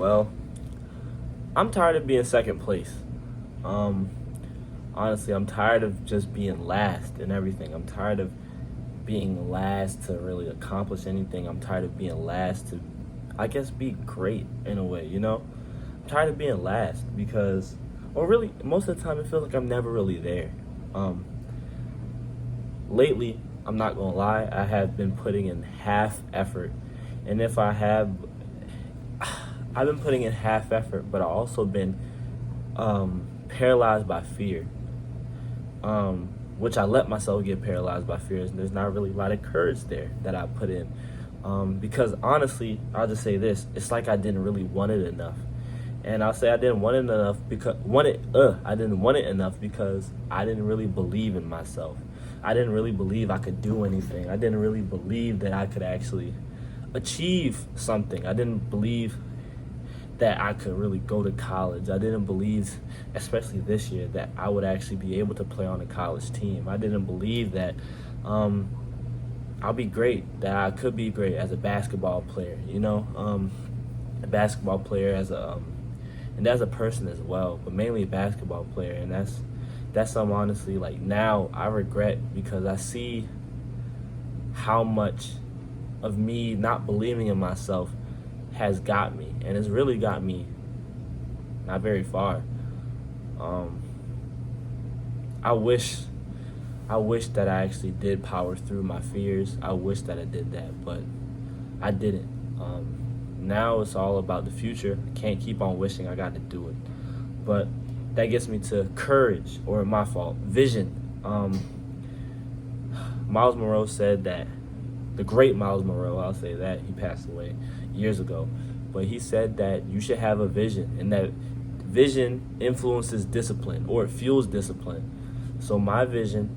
Well, I'm tired of being second place. Um, Honestly, I'm tired of just being last in everything. I'm tired of being last to really accomplish anything. I'm tired of being last to, I guess, be great in a way, you know? I'm tired of being last because, or really, most of the time, it feels like I'm never really there. Um, Lately, I'm not gonna lie, I have been putting in half effort. And if I have, I've been putting in half effort, but I've also been paralyzed by fear, which I let myself get paralyzed by fears. And there's not really a lot of courage there that I put in. Because honestly, I'll just say this: it's like I didn't really want it enough, and I'll say I didn't want it enough because I didn't want it enough because I didn't really believe in myself. I didn't really believe I could do anything. I didn't really believe that I could actually achieve something. I didn't believe that I could really go to college. I didn't believe, especially this year, that I would actually be able to play on a college team. I didn't believe that I'll be great, that I could be great as a basketball player, a basketball player and as a person as well, but mainly a basketball player. And that's something, honestly, like, now I regret because I see how much of me not believing in myself has got me, and it's really got me not very far. Um, I wish that I actually did power through my fears. I wish that I did that, but I didn't. Now it's all about the future. I can't keep on wishing. I got to do it. But that gets me to courage, or my fault, vision. Miles Monroe said that, the great Miles Monroe, I'll say that, he passed away years ago, but he said that you should have a vision, and that vision influences discipline, or it fuels discipline. So my vision,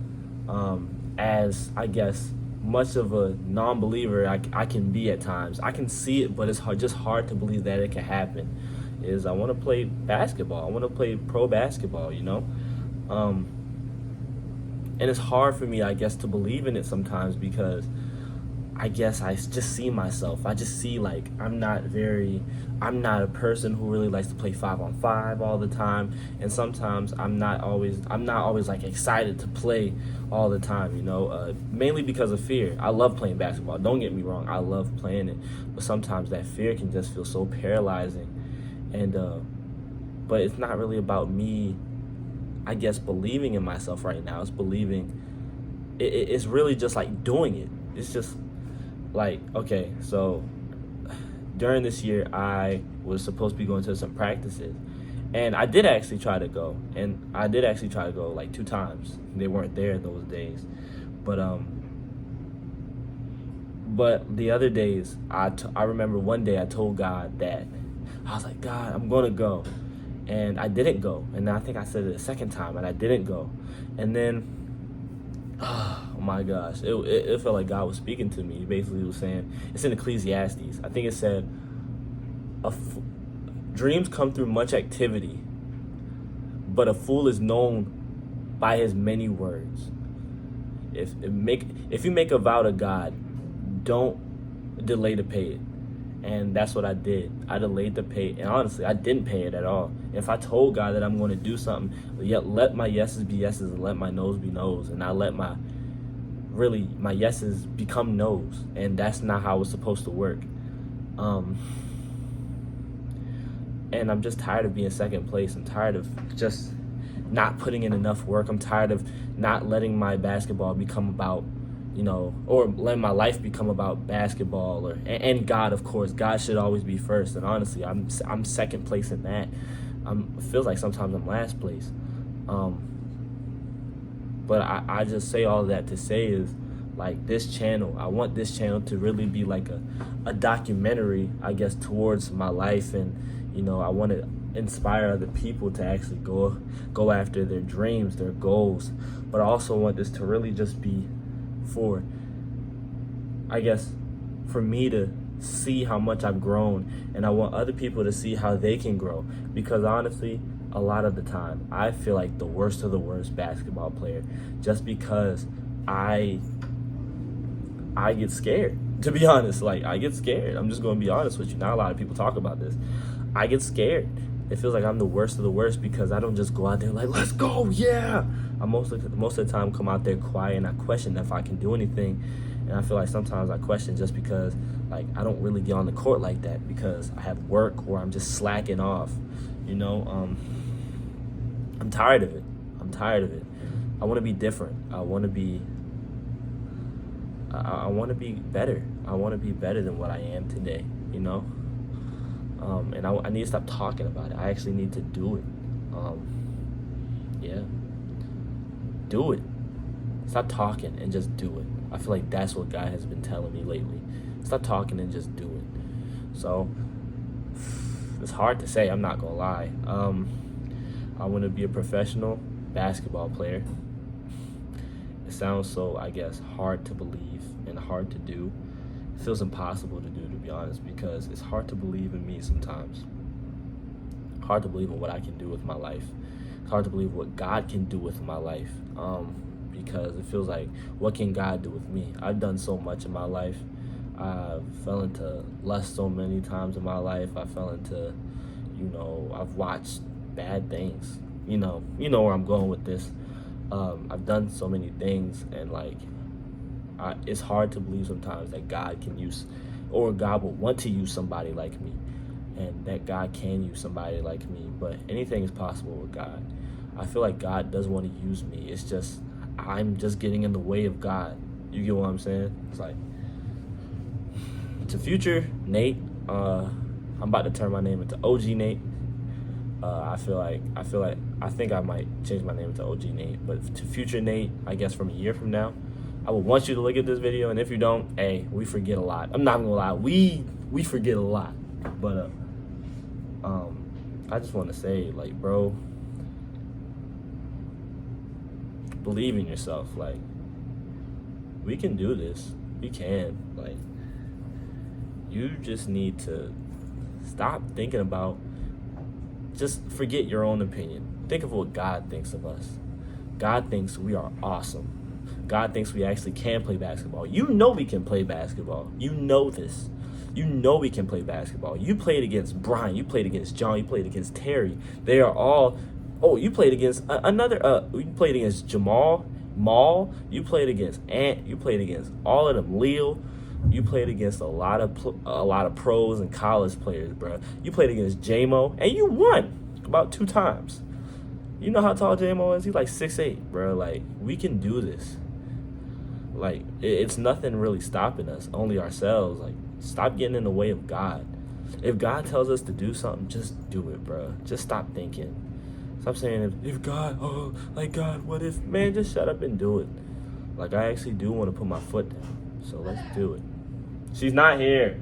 as I guess much of a non-believer I can be at times, I can see it, but it's just hard to believe that it can happen, is I want to play basketball. I want to play pro basketball, and it's hard for me, I guess, to believe in it sometimes because I guess I just see myself. I just see, like, I'm not a person who really likes to play 5-on-5 all the time, and sometimes I'm not always like excited to play all the time, mainly because of fear. I love playing basketball. Don't get me wrong, I love playing it, but sometimes that fear can just feel so paralyzing, and but it's not really about me, I guess, believing in myself right now. It's believing. It's really just like doing it. It's just like, okay, so during this year, I was supposed to be going to some practices, and I did actually try to go, like 2 times. They weren't there those days, but the other days, I remember one day I told God that, I was like, God, I'm gonna go, and I didn't go, and I think I said it a second time, and I didn't go, and then, oh my gosh, it felt like God was speaking to me. He basically was saying, it's in Ecclesiastes. I think it said, dreams come through much activity, but a fool is known by his many words. If you make a vow to God, don't delay to pay it. And that's what I did. I delayed to pay it, and honestly, I didn't pay it at all. If I told God that I'm going to do something, yet let my yeses be yeses and let my no's be no's, and I let my yeses become no's, and that's not how it's supposed to work. And I'm just tired of being second place. I'm tired of just not putting in enough work. I'm tired of not letting my basketball become about, or letting my life become about basketball, and God, of course. God should always be first, and honestly, I'm second place in that. It feels like sometimes I'm last place. But I just say all that to say is, like, this channel, I want this channel to really be like a documentary, I guess, towards my life, and I want to inspire other people to actually go after their dreams, their goals. But I also want this to really just be for, I guess, for me to see how much I've grown, and I want other people to see how they can grow, because honestly, a lot of the time I feel like the worst of the worst basketball player, just because I get scared, to be honest. Like, I get scared. I'm just going to be honest with you. Not a lot of people talk about this. I get scared. It feels like I'm the worst of the worst because I don't just go out there like, let's go, yeah. I most of the time come out there quiet and I question if I can do anything. And I feel like sometimes I question just because like I don't really get on the court like that because I have work or I'm just slacking off. You know, I'm tired of it. I want to be different. I want to be better. I want to be better than what I am today, you know? And I need to stop talking about it. I actually need to do it. Yeah. Do it. Stop talking and just do it. I feel like that's what God has been telling me lately. Stop talking and just do it. So, it's hard to say, I'm not going to lie. I want to be a professional basketball player. It sounds so, I guess, hard to believe and hard to do. It feels impossible to do, to be honest, because it's hard to believe in me sometimes. Hard to believe in what I can do with my life. It's hard to believe what God can do with my life, because it feels like, what can God do with me? I've done so much in my life. I fell into lust so many times in my life. I fell into, I've watched bad things. You know where I'm going with this. I've done so many things, and it's hard to believe sometimes that God can use, or God will want to use somebody like me, and that God can use somebody like me. But anything is possible with God. I feel like God does want to use me. It's just I'm just getting in the way of God. You get what I'm saying? It's like, to future Nate, I'm about to turn my name into OG Nate. I think I might change my name to OG Nate, but to future Nate, I guess from a year from now, I would want you to look at this video, and if you don't, hey, we forget a lot. I'm not gonna lie, we forget a lot, but I just want to say, like, bro, believe in yourself. Like, we can do this. We can. Like, you just need to stop thinking about, just forget your own opinion. Think of what God thinks of us. God thinks we are awesome. God thinks we actually can play basketball. You know we can play basketball. You know this. You know we can play basketball. You played against Brian. You played against John. You played against Terry. They are all... Oh, you played against you played against Jamal, Maul. You played against Ant. You played against all of them. Leo. You played against a lot of pros and college players, bro. You played against J-Mo, and you won about 2 times. You know how tall J-Mo is? He's like 6'8", bro. Like, we can do this. Like, it's nothing really stopping us, only ourselves. Like, stop getting in the way of God. If God tells us to do something, just do it, bro. Just stop thinking. Stop saying, if God, God, what if? Man, just shut up and do it. Like, I actually do want to put my foot down. So let's do it. She's not here.